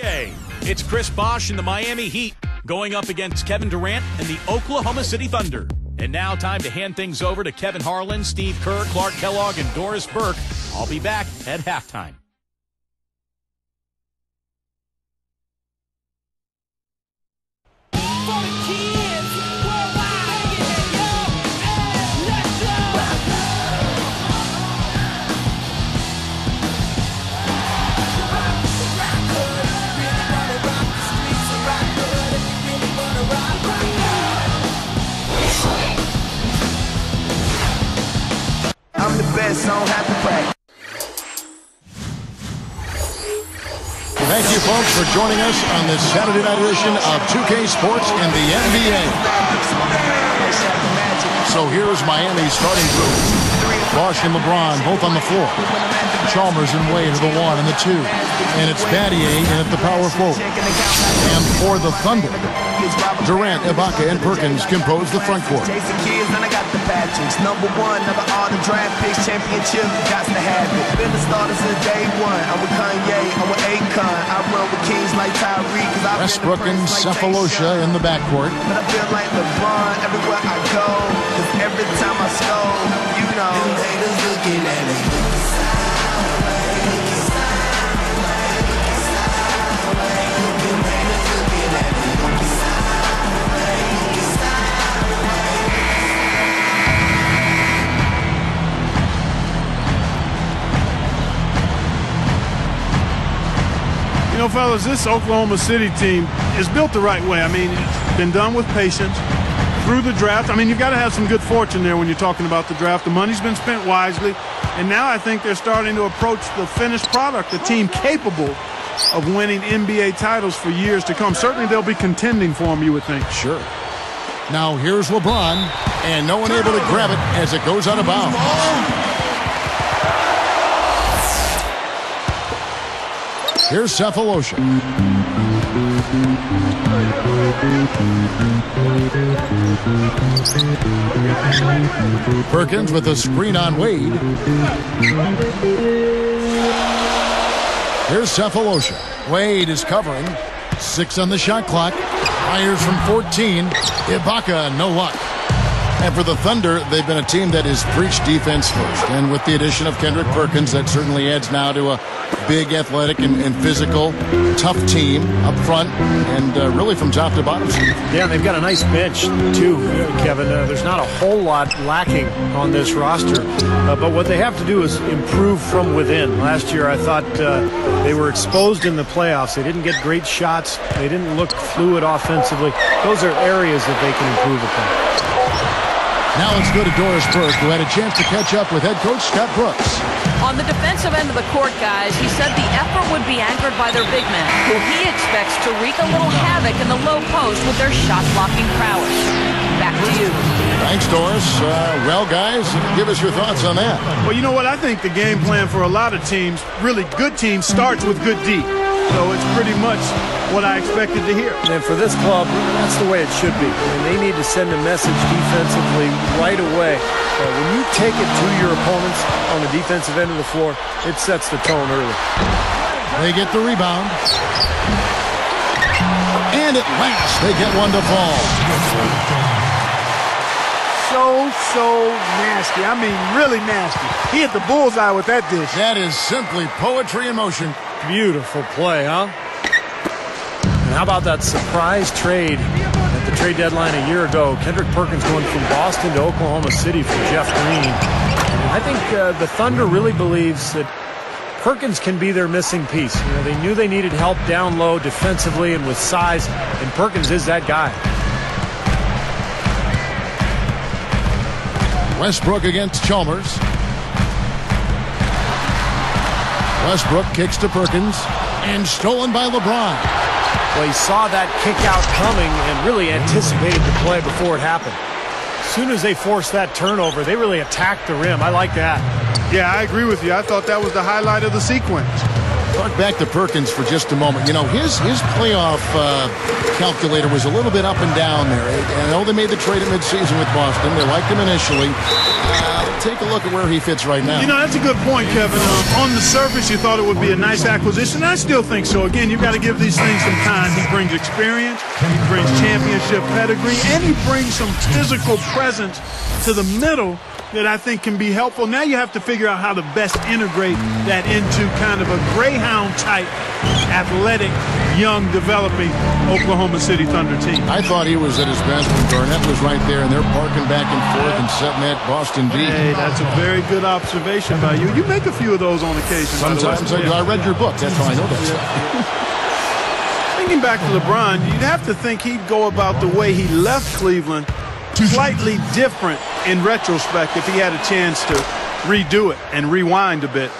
Hey, it's Chris Bosh and the Miami Heat going up against Kevin Durant and the Oklahoma City Thunder. And now time to hand things over to Kevin Harlan, Steve Kerr, Clark Kellogg, and Doris Burke. I'll be back at halftime. I'm the best, so I don't have to practice. Thank you, folks, for joining us on this Saturday night edition of 2K Sports and the NBA. So here's Miami's starting group. Bosh and LeBron both on the floor. Chalmers and Wade are the 1 and the 2. And it's Battier in at the power forward. And for the Thunder, Durant, Ibaka, and Perkins compose the front court. Jason Kids, and I got the Patricks. Number 1, number all the draft picks, championship, got to have it. Been the starter since day 1. I'm with Kanye, I'm with Akon. I run with kings like Tyree. Westbrook and Cephalosha in the backcourt. But I feel like LeBron everywhere I go. Cause every time I score, you know. The haters looking at me. You know, fellas, this Oklahoma City team is built the right way. I mean, it's been done with patience through the draft. I mean, you've got to have some good fortune there when you're talking about the draft. The money's been spent wisely, and now I think they're starting to approach the finished product, a team capable of winning NBA titles for years to come. Certainly they'll be contending for them, you would think. Sure. Now here's LeBron, and no one able to grab it as it goes out of bounds. Here's Cephalosha. Perkins with a screen on Wade. Here's Cephalosha. Wade is covering. 6 on the shot clock. Fires from 14. Ibaka, no luck. And for the Thunder, they've been a team that has preached defense first. And with the addition of Kendrick Perkins, that certainly adds now to a big, athletic, and physical, tough team up front, and really from top to bottom. Yeah, they've got a nice bench, too, Kevin. There's not a whole lot lacking on this roster. But what they have to do is improve from within. Last year, I thought they were exposed in the playoffs. They didn't get great shots. They didn't look fluid offensively. Those are areas that they can improve upon. Now let's go to Doris Burke, who had a chance to catch up with head coach Scott Brooks. On the defensive end of the court, guys, he said the effort would be anchored by their big men, who he expects to wreak a little havoc in the low post with their shot-blocking prowess. Back to you. Thanks, Doris. Well, guys, give us your thoughts on that. Well, you know what? I think the game plan for a lot of teams, really good teams, starts with good D. So it's pretty much what I expected to hear. And for this club, that's the way it should be. I mean, they need to send a message defensively right away. When you take it to your opponents on the defensive end of the floor, it sets the tone early. They get the rebound. And at last, they get one to fall. So nasty. I mean, really nasty. He hit the bullseye with that dish. That is simply poetry in motion. Beautiful play, huh? And how about that surprise trade at the trade deadline a year ago? Kendrick Perkins going from Boston to Oklahoma City for Jeff Green. And I think the Thunder really believes that Perkins can be their missing piece. You know, they knew they needed help down low defensively and with size, and Perkins is that guy. Westbrook against Chalmers. Westbrook kicks to Perkins, and stolen by LeBron. Well, he saw that kick out coming and really anticipated the play before it happened. As soon as they forced that turnover, they really attacked the rim. I like that. Yeah, I agree with you. I thought that was the highlight of the sequence. Clark, back to Perkins for just a moment. You know, his playoff calculator was a little bit up and down there. I know they made the trade at midseason with Boston. They liked him initially. Take a look at where he fits right now. You know, that's a good point, Kevin. On the surface, you thought it would be a nice acquisition. I still think so. Again, you've got to give these things some time. He brings experience, he brings championship pedigree, and he brings some physical presence to the middle that I think can be helpful. Now you have to figure out how to best integrate that into kind of a Greyhound-type, athletic, young, developing Oklahoma City Thunder team. I thought he was at his best when Garnett was right there, and they're parking back and forth and setting that Boston beat. Hey, that's a very good observation by you. You make a few of those on occasion. Sometimes I do. I read your book. That's how I know that stuff. Thinking back to LeBron, you'd have to think he'd go about the way he left Cleveland slightly different in retrospect if he had a chance to redo it and rewind a bit.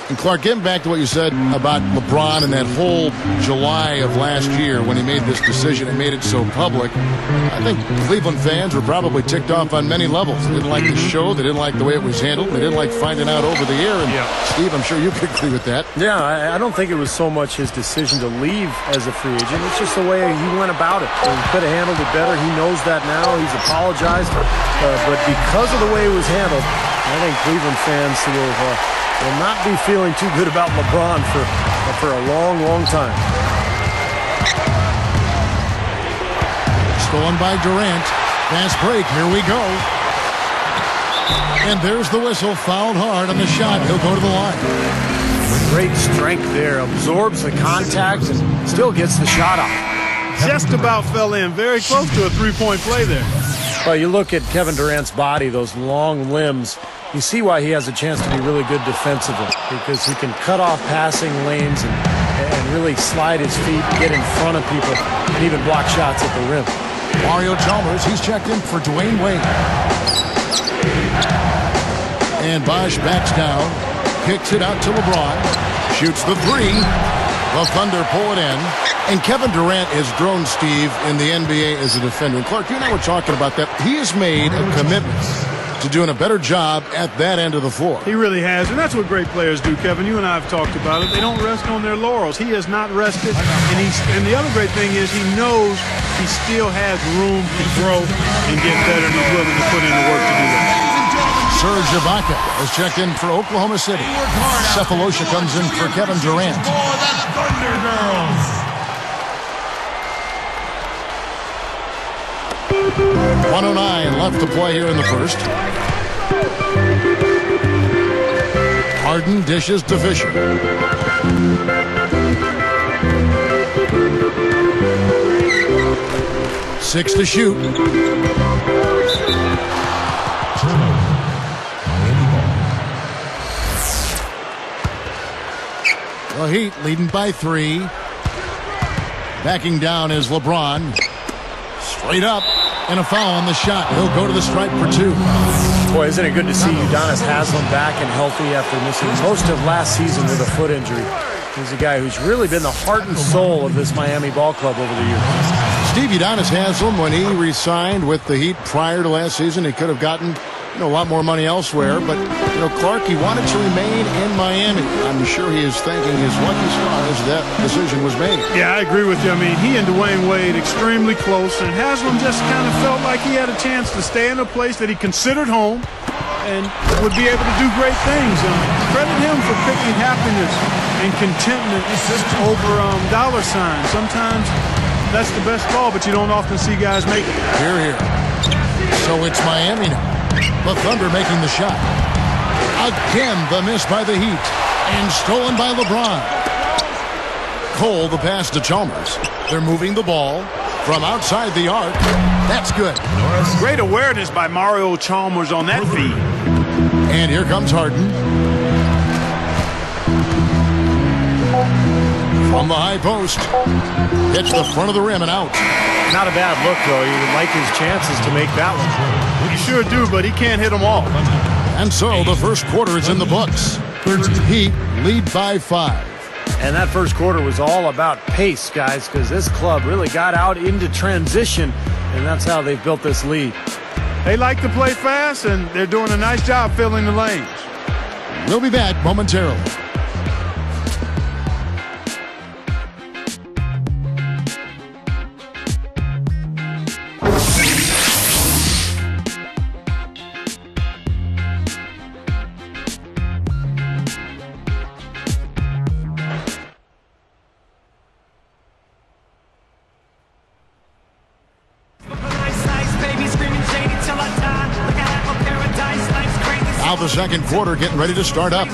And Clark, getting back to what you said about LeBron and that whole July of last year when he made this decision and made it so public, I think Cleveland fans were probably ticked off on many levels. They didn't like the show. They didn't like the way it was handled. They didn't like finding out over the air. And Steve, I'm sure you could agree with that. Yeah, I don't think it was so much his decision to leave as a free agent. It's just the way he went about it. He could have handled it better. He knows that now. He's apologized. But because of the way it was handled, I think Cleveland fans will not be feeling too good about LeBron for a long, long time. Stolen by Durant. Fast break. Here we go. And there's the whistle. Fouled hard on the shot. He'll go to the line. Great strength there. Absorbs the contact and still gets the shot off. Just about fell in. Very close to a three-point play there. Well, you look at Kevin Durant's body, those long limbs. You see why he has a chance to be really good defensively, because he can cut off passing lanes and really slide his feet, get in front of people, and even block shots at the rim. Mario Chalmers, he's checked in for Dwayne Wade. And Bosch backs down, kicks it out to LeBron, shoots the three. The Thunder pull it in. And Kevin Durant has grown, Steve, in the NBA as a defender. And Clark, you and I were talking about that. He has made a commitment to doing a better job at that end of the floor. He really has, and that's what great players do, Kevin. You and I have talked about it. They don't rest on their laurels. He has not rested, and the other great thing is he knows he still has room to grow and get better, and he's willing to put in the work to do that. Serge Ibaka has checked in for Oklahoma City. Cephalosha comes in for Kevin Durant. 1:09 left to play here in the first. Harden dishes to Fisher. Six to shoot. The Heat leading by 3. Backing down is LeBron. Straight up. And a foul on the shot. He'll go to the stripe for 2. Boy, isn't it good to see Udonis Haslem back and healthy after missing most of last season with a foot injury. He's a guy who's really been the heart and soul of this Miami ball club over the years. Steve, Udonis Haslem, when he re-signed with the Heat prior to last season, he could have gotten a lot more money elsewhere. But, Clark, he wanted to remain in Miami. I'm sure he is thanking his lucky stars that decision was made. Yeah, I agree with you. I mean, he and Dwayne Wade extremely close, and Haslem just kind of felt like he had a chance to stay in a place that he considered home and would be able to do great things. Credit him for picking happiness and contentment over dollar signs. Sometimes that's the best call, but you don't often see guys make it. Here. So it's Miami now. The Thunder making the shot. Again, the miss by the Heat. And stolen by LeBron. Cole, the pass to Chalmers. They're moving the ball from outside the arc. That's good. Great awareness by Mario Chalmers on that feed. And here comes Harden. From the high post. Hits the front of the rim and out. Not a bad look, though. You would like his chances to make that one. You sure do, but he can't hit them all. And so the first quarter is in the books. Heat lead by 5. And that first quarter was all about pace, guys, because this club really got out into transition, and that's how they've built this lead. They like to play fast, and they're doing a nice job filling the lanes. We'll be back momentarily. Now the second quarter getting ready to start up.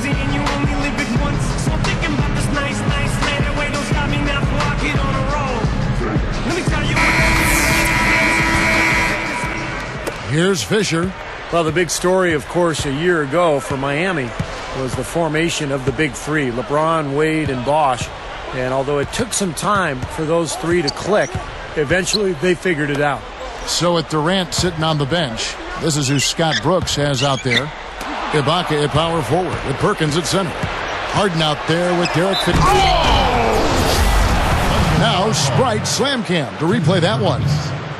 Here's Fisher. Well, the big story, of course, a year ago for Miami was the formation of the big three, LeBron, Wade, and Bosh. And although it took some time for those three to click, eventually they figured it out. So with Durant sitting on the bench, this is who Scott Brooks has out there. Ibaka at power forward with Perkins at center. Harden out there with Derek Fisher. Now Sprite slam cam to replay that one.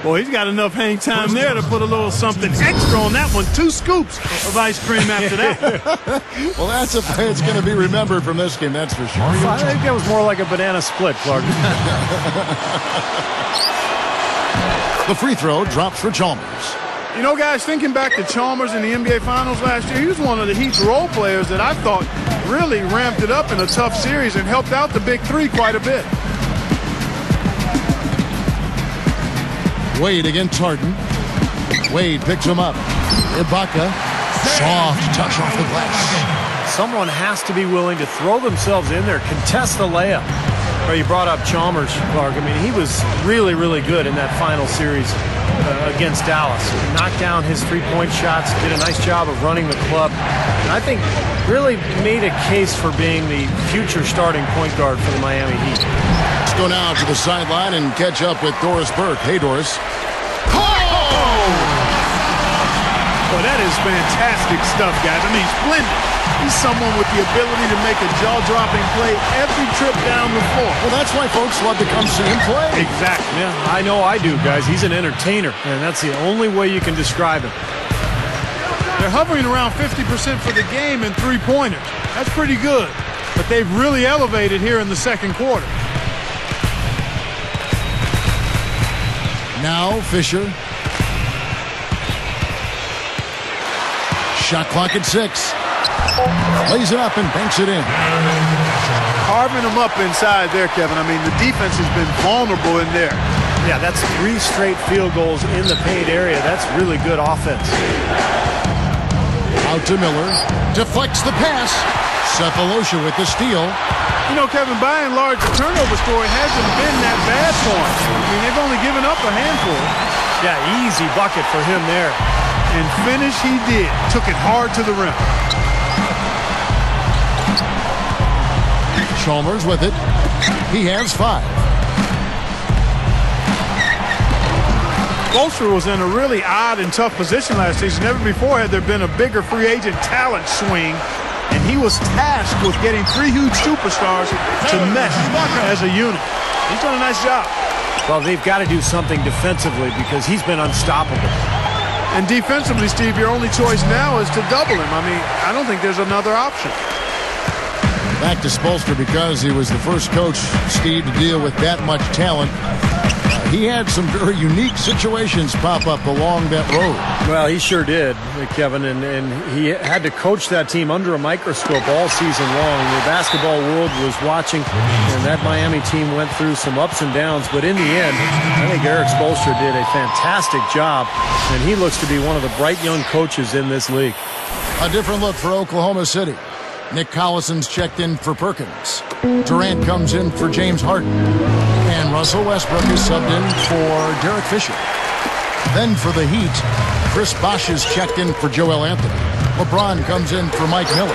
Boy, he's got enough hang time there to put a little something extra on that one. 2 scoops of ice cream after that. Well, that's a play that's going to be remembered from this game, that's for sure. I think that was more like a banana split, Clark. The free throw drops for Chalmers. You know, guys, thinking back to Chalmers in the NBA Finals last year, he was one of the Heat's role players that I thought really ramped it up in a tough series and helped out the big three quite a bit. Wade against Harden. Wade picks him up. Ibaka. Soft touch off the glass. Someone has to be willing to throw themselves in there, contest the layup. Well, you brought up Chalmers, Clark. I mean, he was really, really good in that final series against Dallas. He knocked down his three-point shots, did a nice job of running the club, and I think really made a case for being the future starting point guard for the Miami Heat. Let's go now to the sideline and catch up with Doris Burke. Hey, Doris. Well, that is fantastic stuff, guys. I mean, splendid. He's someone with the ability to make a jaw-dropping play every trip down the floor. Well, that's why folks love to come see him play. Exactly. Yeah, I know I do, guys. He's an entertainer, and that's the only way you can describe him. They're hovering around 50% for the game in three-pointers. That's pretty good. But they've really elevated here in the second quarter. Now Fisher. Shot clock at 6. Lays it up and banks it in. Carving them up inside there, Kevin. I mean, the defense has been vulnerable in there. Yeah, that's 3 straight field goals in the paint area. That's really good offense. Out to Miller. Deflects the pass. Cephalosha with the steal. You know, Kevin, by and large, the turnover story hasn't been that bad for him. I mean, they've only given up a handful. Yeah, easy bucket for him there. And finish he did. Took it hard to the rim. Chalmers with it. He has 5. Bolster was in a really odd and tough position last season. Never before had there been a bigger free agent talent swing. And he was tasked with getting 3 huge superstars to mesh as a unit. He's done a nice job. Well, they've got to do something defensively because he's been unstoppable. And defensively, Steve, your only choice now is to double him. I mean, I don't think there's another option. Back to Spolster because he was the first coach, Steve, to deal with that much talent. He had some very unique situations pop up along that road. Well, he sure did, Kevin, and he had to coach that team under a microscope all season long. The basketball world was watching, and that Miami team went through some ups and downs, but in the end, I think Eric Spoelstra did a fantastic job, and he looks to be one of the bright young coaches in this league. A different look for Oklahoma City. Nick Collison's checked in for Perkins. Durant comes in for James Harden. And Russell Westbrook is subbed in for Derek Fisher. Then for the Heat, Chris Bosh is checked in for Joel Anthony. LeBron comes in for Mike Miller.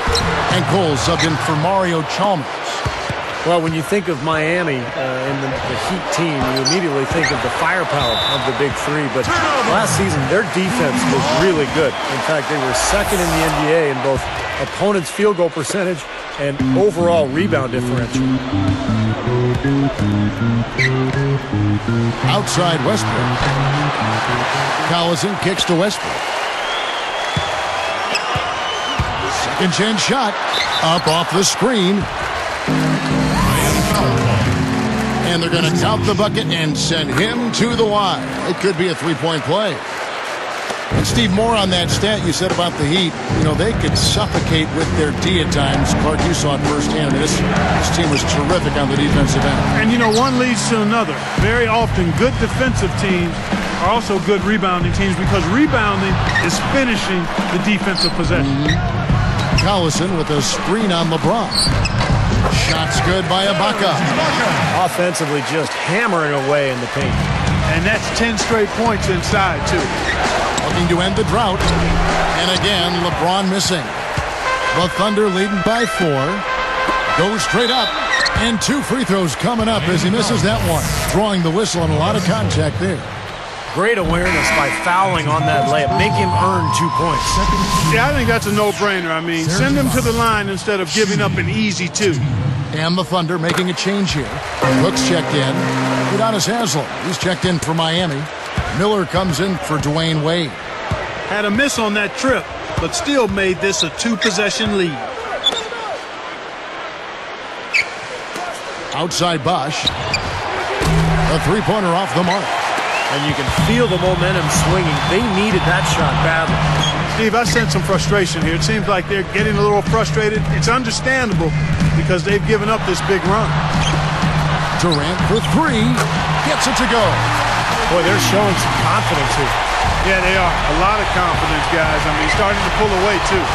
And Cole subbed in for Mario Chalmers. Well, when you think of Miami and the Heat team, you immediately think of the firepower of the big three. But last season, their defense was really good. In fact, they were second in the NBA in both opponents' field goal percentage and overall rebound differential. Outside Westbrook. Collison kicks to Westbrook. Second chance shot. Up off the screen. And they're going to count the bucket and send him to the line. It could be a three-point play. And Steve, more on that stat you said about the Heat. You know, they could suffocate with their D at times. Clark, you saw it firsthand. This team was terrific on the defensive end. And, you know, one leads to another. Very often, good defensive teams are also good rebounding teams because rebounding is finishing the defensive possession. Collison with a screen on LeBron. Shots good by Ibaka. Offensively, just hammering away in the paint. And that's 10 straight points inside, too. Looking to end the drought. And again, LeBron missing. The Thunder leading by 4. Goes straight up. And 2 free throws coming up as he misses that one. Drawing the whistle and a lot of contact there. Great awareness by fouling on that layup. Make him earn 2 points. Yeah, I think that's a no-brainer. I mean, send him to the line instead of giving up an easy 2. And the Thunder making a change here. Cook's checked in. Udonis Haslem, he's checked in for Miami. Miller comes in for Dwayne Wade. Had a miss on that trip, but still made this a 2-possession lead. Outside Bosch. A three-pointer off the mark. And you can feel the momentum swinging. They needed that shot badly. Steve, I sense some frustration here. It seems like they're getting a little frustrated. It's understandable because they've given up this big run. Durant for 3. Gets it to go. Boy, they're showing some confidence here. Yeah, they are. A lot of confidence, guys. I mean, starting to pull away, too.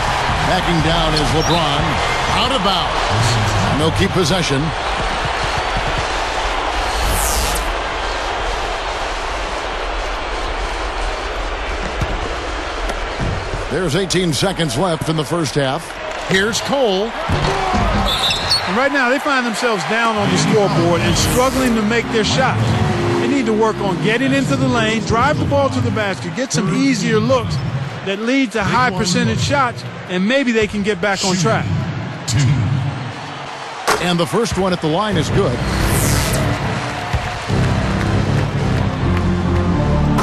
Backing down is LeBron. Out of bounds. And they'll keep possession. There's 18 seconds left in the first half. Here's Cole. And right now, they find themselves down on the scoreboard and struggling to make their shots. They need to work on getting into the lane, drive the ball to the basket, get some easier looks that lead to high percentage shots, and maybe they can get back on track. And the first one at the line is good.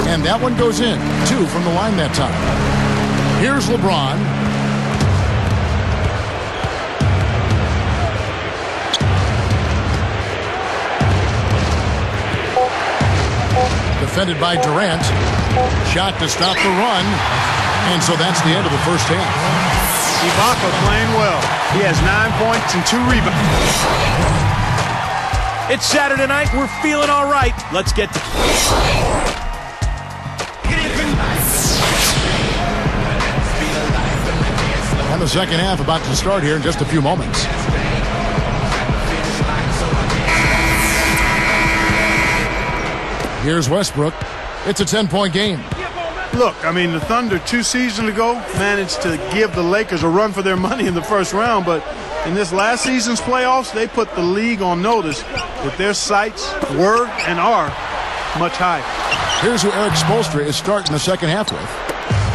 And that one goes in. 2 from the line that time. Here's LeBron. Defended by Durant. Shot to stop the run. And so that's the end of the first half. Ibaka playing well. He has 9 points and 2 rebounds. It's Saturday night. We're feeling all right. Let's get to... And the second half about to start here in just a few moments. Here's Westbrook. It's a 10-point game. Look, I mean, the Thunder 2 seasons ago managed to give the Lakers a run for their money in the first round, but in this last season's playoffs, they put the league on notice that their sights were and are much higher. Here's who Eric Spoelstra is starting the second half with.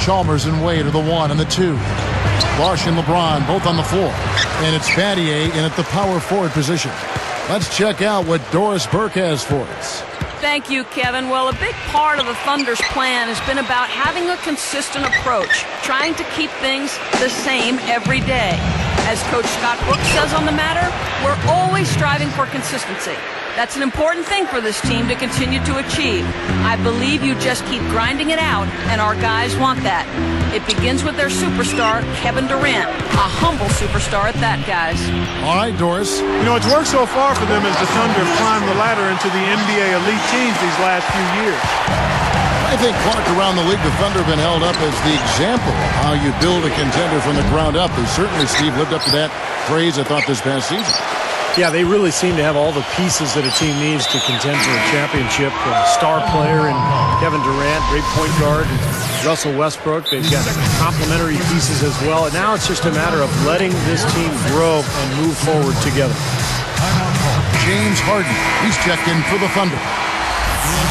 Chalmers and Wade are the 1 and the 2. Bosch and LeBron both on the floor. And it's Battier in at the power forward position. Let's check out what Doris Burke has for us. Thank you, Kevin. Well, a big part of the Thunder's plan has been about having a consistent approach, trying to keep things the same every day. As Coach Scott Brooks says on the matter, we're always striving for consistency. That's an important thing for this team to continue to achieve. I believe you just keep grinding it out, and our guys want that. It begins with their superstar, Kevin Durant, a humble superstar at that, guys. All right, Doris. You know, it's worked so far for them as the Thunder climb the ladder into the NBA elite teams these last few years. I think, Clark, around the league, the Thunder have been held up as the example of how you build a contender from the ground up. They certainly, Steve, lived up to that phrase, I thought, this past season. Yeah, they really seem to have all the pieces that a team needs to contend for a championship. Star player in Kevin Durant, great point guard, and Russell Westbrook. They've got complementary pieces as well. And now it's just a matter of letting this team grow and move forward together. James Harden, he's checked in for the Thunder. It's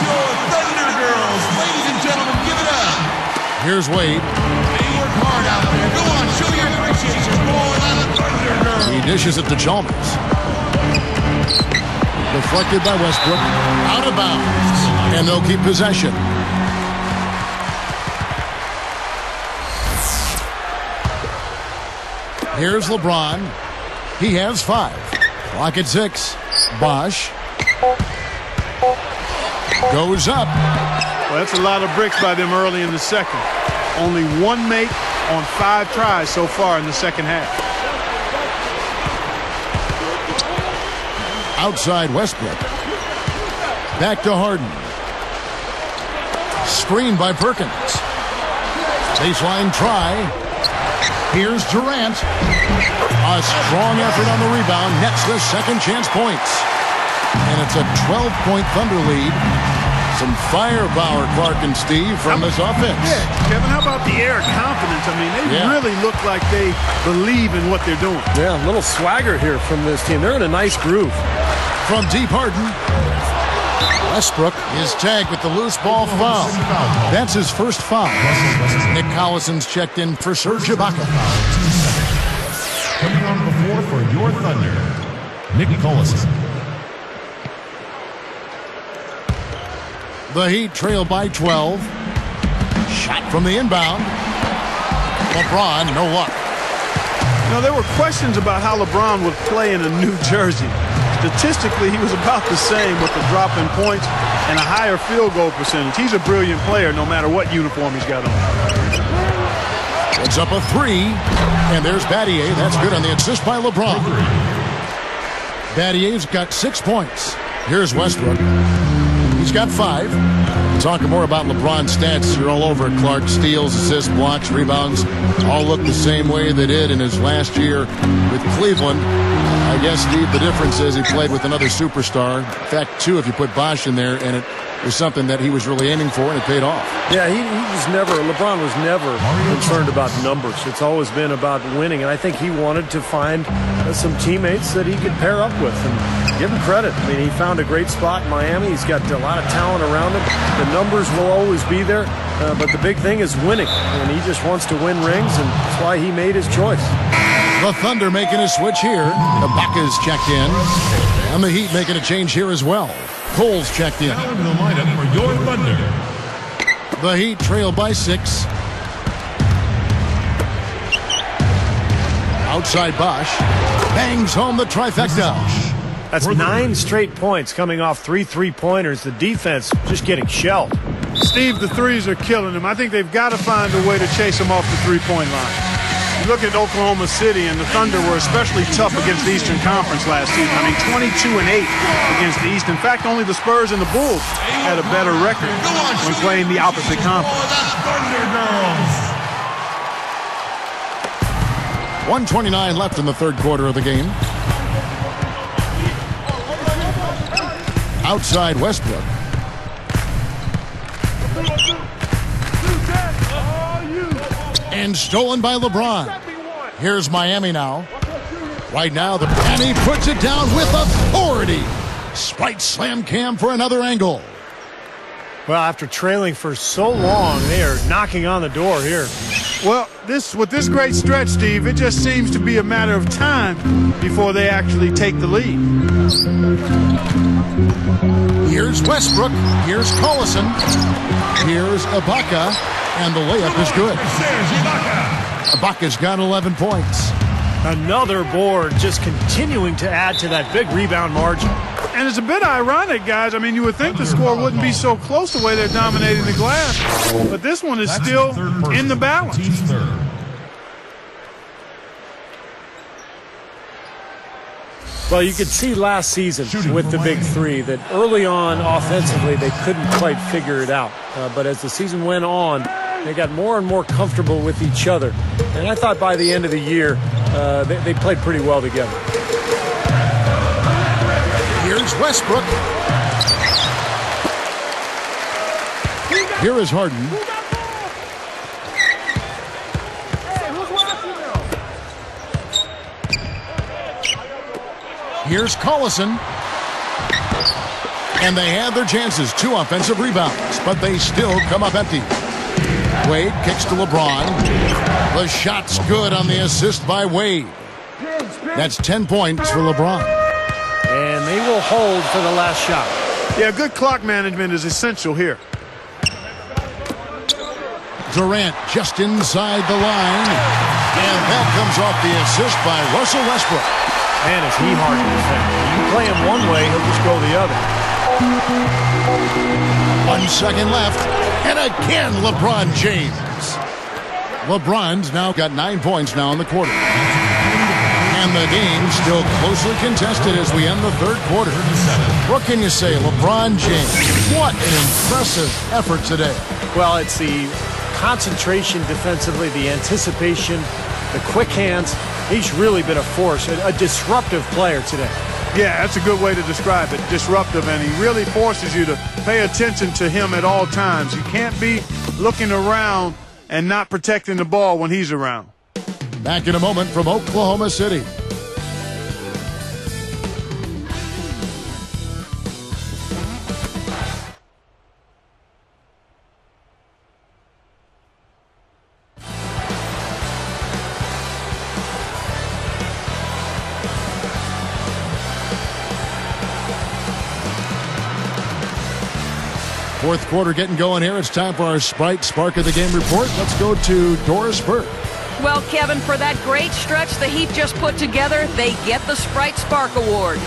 your Thunder Girls. Ladies and gentlemen, give it up. Here's Wade. They work hard out there. Go on, show your appreciation for the Thunder Girls. He dishes it to Chalmers. Deflected by Westbrook. Out of bounds. And they'll keep possession. Here's LeBron. He has 5. Clock at 6. Bosch. Goes up. Well, that's a lot of bricks by them early in the second. Only 1 make on 5 tries so far in the second half. Outside Westbrook. Back to Harden. Screen by Perkins. Baseline try. Here's Durant. A strong effort on the rebound. Nets the second chance points. And it's a 12-point Thunder lead. Some firepower, Clark and Steve, from this offense. Yeah, Kevin, how about the air of confidence? I mean, they really look like they believe in what they're doing. Yeah, a little swagger here from this team. They're in a nice groove. From deep Harden. Westbrook is tagged with the loose ball foul. That's his first foul. Nick Collison's checked in for Serge Ibaka. Coming on the floor for your Thunder, Nick Collison. The Heat trail by 12. Shot from the inbound. LeBron, no luck. You know, there were questions about how LeBron would play in a new jersey. Statistically, he was about the same with the drop in points and a higher field goal percentage. He's a brilliant player no matter what uniform he's got on. It's up a three. And there's Battier. That's good on the assist by LeBron. Battier's got 6 points. Here's Westbrook. He's got 5. Talking more about LeBron's stats. You're all over it, Clark. Steals, assists, blocks, rebounds. All look the same way they did in his last year with Cleveland. I guess, Steve, the difference is he played with another superstar. In fact, 2 if you put Bosh in there, and it was something that he was really aiming for, and it paid off. Yeah, LeBron was never concerned about numbers. It's always been about winning, and I think he wanted to find some teammates that he could pair up with, and give him credit. I mean, he found a great spot in Miami. He's got a lot of talent around him. The numbers will always be there, but the big thing is winning, and he just wants to win rings, and that's why he made his choice. The Thunder making a switch here. Ibaka's checked in. And the Heat making a change here as well. Cole's checked in. Now in the lineup for your Thunder. The Heat trail by 6. Outside Bosh. Bangs home the trifecta. That's 9 straight points coming off 3 3-pointers. The defense just getting shelled. Steve, the threes are killing him. I think they've got to find a way to chase him off the three-point line. You look at Oklahoma City, and the Thunder were especially tough against the Eastern Conference last season. I mean, 22-8 against the East. In fact, only the Spurs and the Bulls had a better record when playing the opposite conference. 1:29 left in the third quarter of the game. Outside Westbrook. And stolen by LeBron. Here's Miami now. Right now, and he puts it down with authority. Spite slam Cam for another angle. Well, after trailing for so long, they are knocking on the door here. Well, with this great stretch, Steve, it just seems to be a matter of time before they actually take the lead. Here's Westbrook. Here's Collison. Here's Ibaka. And the layup is good. Ibaka's got 11 points. Another board, just continuing to add to that big rebound margin. And it's a bit ironic, guys. I mean, you would think the score wouldn't be so close the way they're dominating the glass. But this one is still in the balance. Well, you could see last season with the big three that early on offensively they couldn't quite figure it out. But as the season went on, they got more and more comfortable with each other. And I thought by the end of the year, they played pretty well together. Here's Westbrook. Here is Harden. Here's Collison. And they had their chances. 2 offensive rebounds, but they still come up empty. Wade kicks to LeBron. The shot's good on the assist by Wade. That's 10 points for LeBron. And they will hold for the last shot. Yeah, good clock management is essential here. Durant just inside the line. And that comes off the assist by Russell Westbrook. Man, is he hard to defend. You play him one way, he'll just go the other. 1 second left. And again, LeBron James. LeBron's now got 9 points now in the quarter. And the game still closely contested as we end the third quarter. What can you say? LeBron James, what an impressive effort today. Well, it's the concentration defensively, the anticipation, the quick hands. He's really been a force, a disruptive player today. Yeah, that's a good way to describe it, disruptive, and he really forces you to pay attention to him at all times. You can't be looking around and not protecting the ball when he's around. Back in a moment from Oklahoma City. Fourth quarter getting going here. It's time for our Sprite Spark of the Game report. Let's go to Doris Burke. Well, Kevin, for that great stretch the Heat just put together, they get the Sprite Spark Award.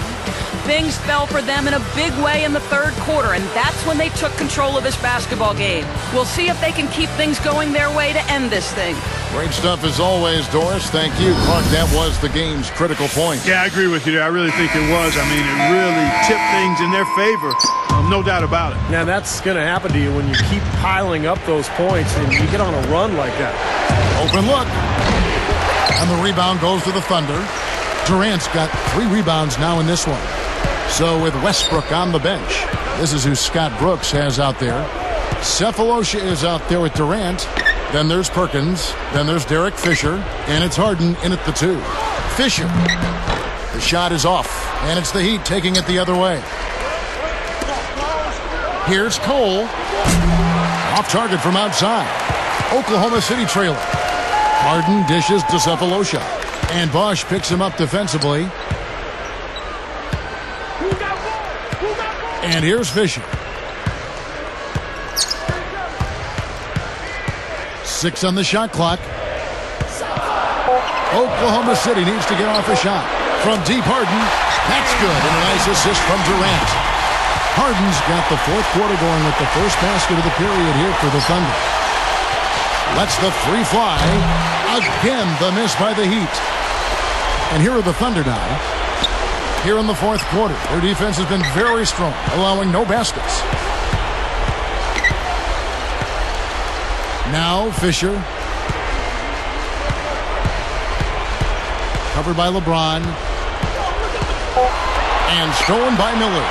Things fell for them in a big way in the third quarter, and that's when they took control of this basketball game. We'll see if they can keep things going their way to end this thing. Great stuff as always, Doris. Thank you. Clark, that was the game's critical point. Yeah, I agree with you there. I really think it was. I mean, it really tipped things in their favor. No doubt about it. Now, that's going to happen to you when you keep piling up those points and you get on a run like that. Open look. And the rebound goes to the Thunder. Durant's got 3 rebounds now in this one. So with Westbrook on the bench, this is who Scott Brooks has out there. Cephalosha is out there with Durant. Then there's Perkins. Then there's Derek Fisher. And it's Harden in at the 2. Fisher. The shot is off. And it's the Heat taking it the other way. Here's Cole. Off target from outside. Oklahoma City trailing. Harden dishes to Cephalosha. And Bosch picks him up defensively. And here's Fisher. 6 on the shot clock. Oklahoma City needs to get off a shot. From deep, Harden. That's good. And a nice assist from Durant. Harden's got the fourth quarter going with the first basket of the period here for the Thunder. Lets the 3 fly. Again, the miss by the Heat. And here are the Thunder now. Here in the fourth quarter, their defense has been very strong, allowing no baskets. Now Fisher. Covered by LeBron. And stolen by Miller.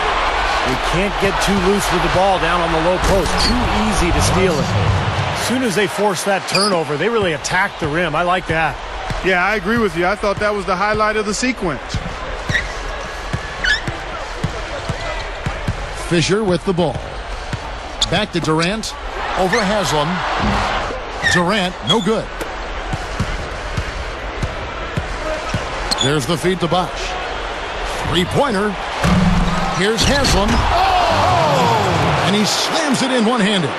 You can't get too loose with the ball down on the low post. Too easy to steal it. As soon as they force that turnover, they really attack the rim. I like that. Yeah, I agree with you. I thought that was the highlight of the sequence. Fisher with the ball. Back to Durant. Over Haslam. Durant, no good. There's the feed to Bosch. 3-pointer. Here's Haslam. Oh! And he slams it in one-handed.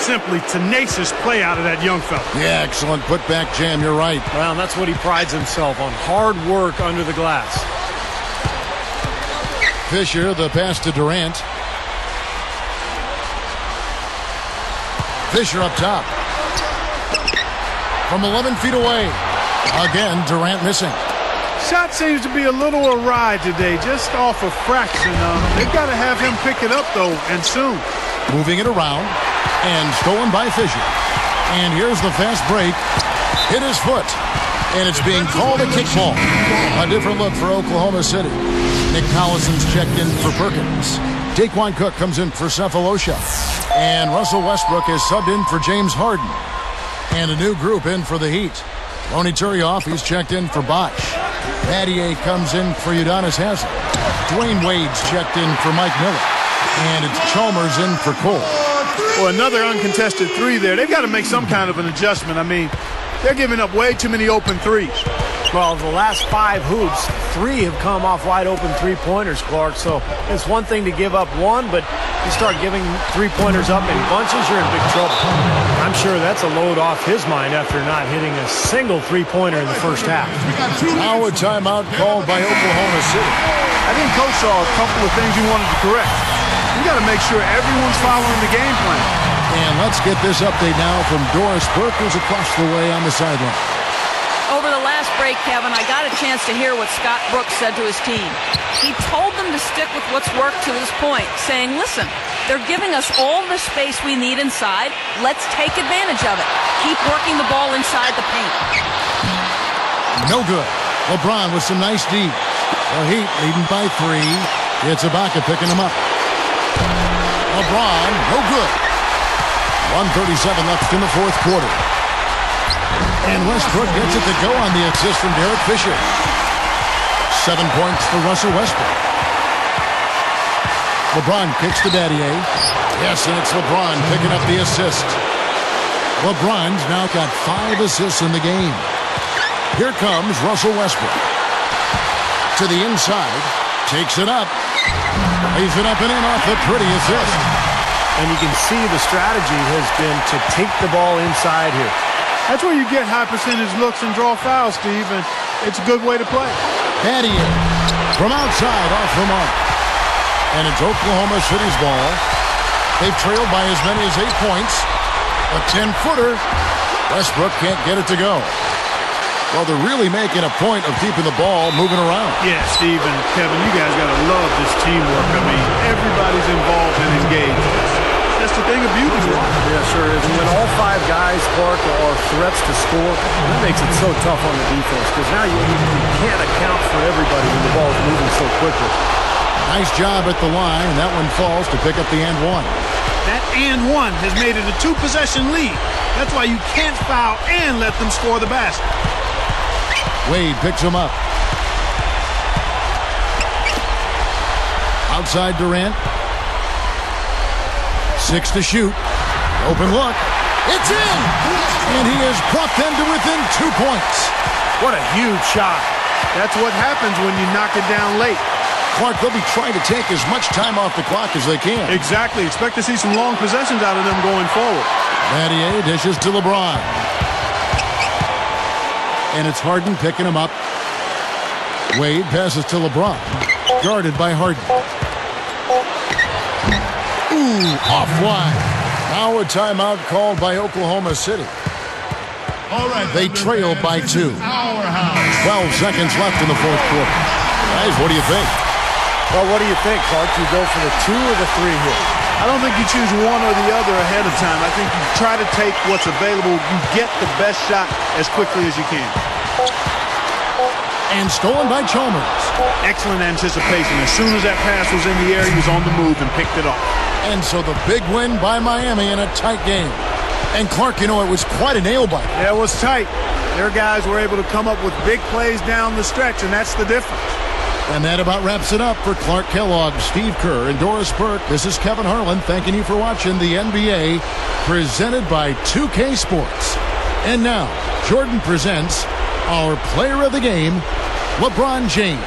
Simply tenacious play out of that young fella. Yeah, excellent putback jam. You're right. Well, and that's what he prides himself on. Hard work under the glass. Fisher, the pass to Durant. Fisher up top. From 11 feet away. Again, Durant missing. Shot seems to be a little awry today, just off a fraction. They've got to have him pick it up, though, and soon. Moving it around. And stolen by Fisher. And here's the fast break. Hit his foot. And it's being called a kickball. A different look for Oklahoma City. Nick Collison's checked in for Perkins. Daquan Cook comes in for Cephalosha. And Russell Westbrook is subbed in for James Harden. And a new group in for the Heat. Ronny Turioff, he's checked in for Bosch. Battier comes in for Udonis Haslem. Dwayne Wade's checked in for Mike Miller. And it's Chalmers in for Cole. Well, another uncontested 3 there. They've got to make some kind of an adjustment. I mean, they're giving up way too many open 3s. Well, the last 5 hoops, 3 have come off wide open 3-pointers, Clark. So it's one thing to give up 1, but you start giving 3-pointers up in bunches, you're in big trouble. I'm sure that's a load off his mind after not hitting a single 3-pointer in the first half. Now a timeout called by Oklahoma City. I think Coach saw a couple of things he wanted to correct. You got to make sure everyone's following the game plan. And let's get this update now from Doris Burke, who's across the way on the sideline. Over the last last break, Kevin, I got a chance to hear what Scott Brooks said to his team. He told them to stick with what's worked to this point, saying, listen, they're giving us all the space we need inside. Let's take advantage of it. Keep working the ball inside the paint. No good. LeBron with some nice D. The Heat leading by 3. It's Ibaka picking him up. LeBron, no good. 1:37 left in the fourth quarter. And Westbrook gets it to go on the assist from Derek Fisher. 7 points for Russell Westbrook. LeBron kicks to Daddier. Yes, and it's LeBron picking up the assist. LeBron's now got 5 assists in the game. Here comes Russell Westbrook. To the inside. Takes it up. Lays it up and in off the pretty assist. And you can see the strategy has been to take the ball inside here. That's where you get high percentage looks and draw fouls, Steve, and it's a good way to play. Daddier from outside off the mark. And it's Oklahoma City's ball. They've trailed by as many as 8 points. A 10-footer. Westbrook can't get it to go. Well, they're really making a point of keeping the ball moving around. Yeah, Steve and Kevin, you guys got to love this teamwork. I mean, everybody's involved and engaged. That's the thing of beauty. Yeah, sure is. And when all 5 guys, Clark, are threats to score, that makes it so tough on the defense because now you can't account for everybody when the ball is moving so quickly. Nice job at the line. That one falls to pick up the and one. That and one has made it a 2-possession lead. That's why you can't foul and let them score the basket. Wade picks him up. Outside Durant. 6 to shoot. Open look. It's in! And he has brought them to within 2 points. What a huge shot. That's what happens when you knock it down late. Clark, they'll be trying to take as much time off the clock as they can. Exactly. Expect to see some long possessions out of them going forward. Daddier dishes to LeBron. And it's Harden picking him up. Wade passes to LeBron. Guarded by Harden. Ooh, off wide. Now a timeout called by Oklahoma City. All right, They trail by 2. 12 seconds left in the fourth quarter. Guys, what do you think? Well, what do you think, Clark? Do you go for the 2 or the 3 here? I don't think you choose one or the other ahead of time. I think you try to take what's available. You get the best shot as quickly as you can. And stolen by Chalmers. Excellent anticipation. As soon as that pass was in the air, he was on the move and picked it off. And so the big win by Miami in a tight game. And Clark, you know, it was quite a nail-biter. Yeah, it was tight. Their guys were able to come up with big plays down the stretch, and that's the difference. And that about wraps it up for Clark Kellogg, Steve Kerr, and Doris Burke. This is Kevin Harlan thanking you for watching the NBA presented by 2K Sports. And now, Jordan presents our player of the game, LeBron James.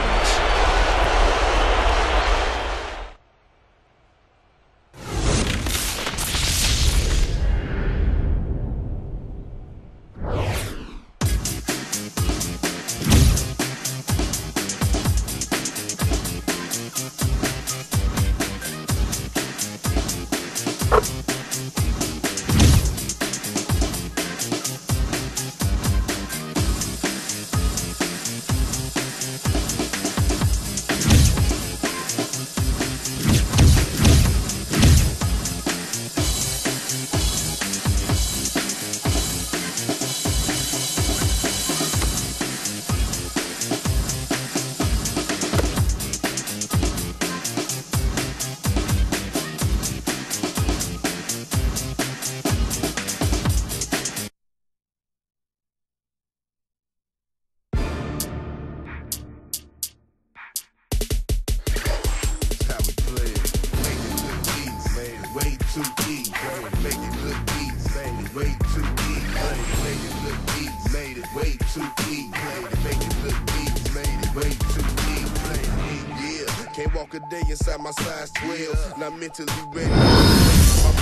Can't walk a day inside my size 12. Not mentally ready.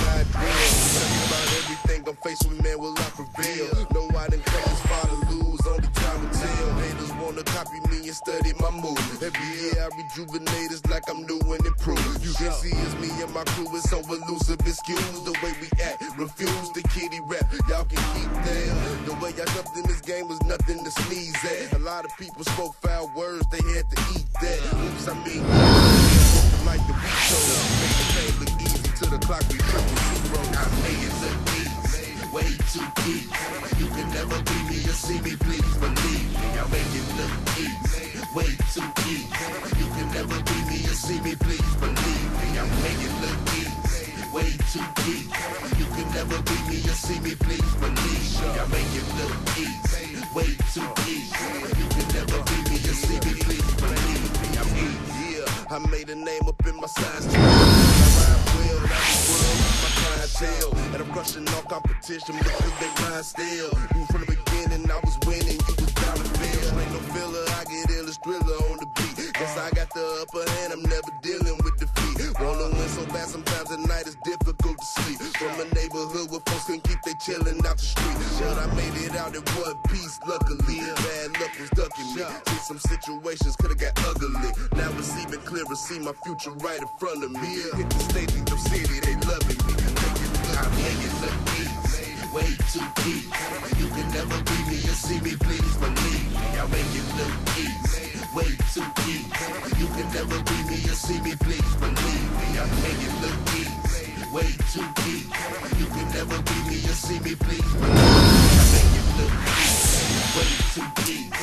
how I drill. Tell me about everything I'm faced with, man, will I prevail? No, I didn't come this far to lose, only time will tell. Haters wanna copy me and study my move. Every year I rejuvenate, it's like I'm new and improved. You can see it's me and my crew is so elusive, excuse the way we act. Refuse the kiddie rap, y'all can keep that. The way I jumped in this game was nothing to sneeze at. A lot of people spoke foul words, they had to eat that. Oops, I mean, like the beat show. Make the pain look easy to the clock, we triple zero. I made it look easy, way too easy. You can never beat me or see me, please believe me. I make it look easy, way too easy. You can never beat me or see me, please believe me. I make it look easy, way too easy. You can never beat me or see me, please believe me. I make it look easy, way too easy. You can never beat me or see me, please believe me. I'm easy, yeah. I made a name up in my size. I rhyme well, now the world is my clientele. And I'm crushing all competition because they rhyme still. Knew from the beginning I was winning, you was down to fail. Ain't no filler, I get ill as thriller on the beat. Guess I got the upper hand, I'm never dealing with defeat. Wanna win so bad, sometimes at night it's difficult to sleep. From a neighborhood where folks can keep they chillin' out the street. But I made it out in one piece, luckily. Bad luck was ducking me. See, some situations could've got ugly. Now it's even clearer, see my future right in front of me. Hit the stage in the city, they loving me. I make it look easy, way too easy. You can never beat me or see me, please believe me. I make it look easy, way too easy. You can never beat me or see me, please believe me. I make it look easy, way too easy. You can never beat me or see me, please believe me. I make it look easy, way too easy.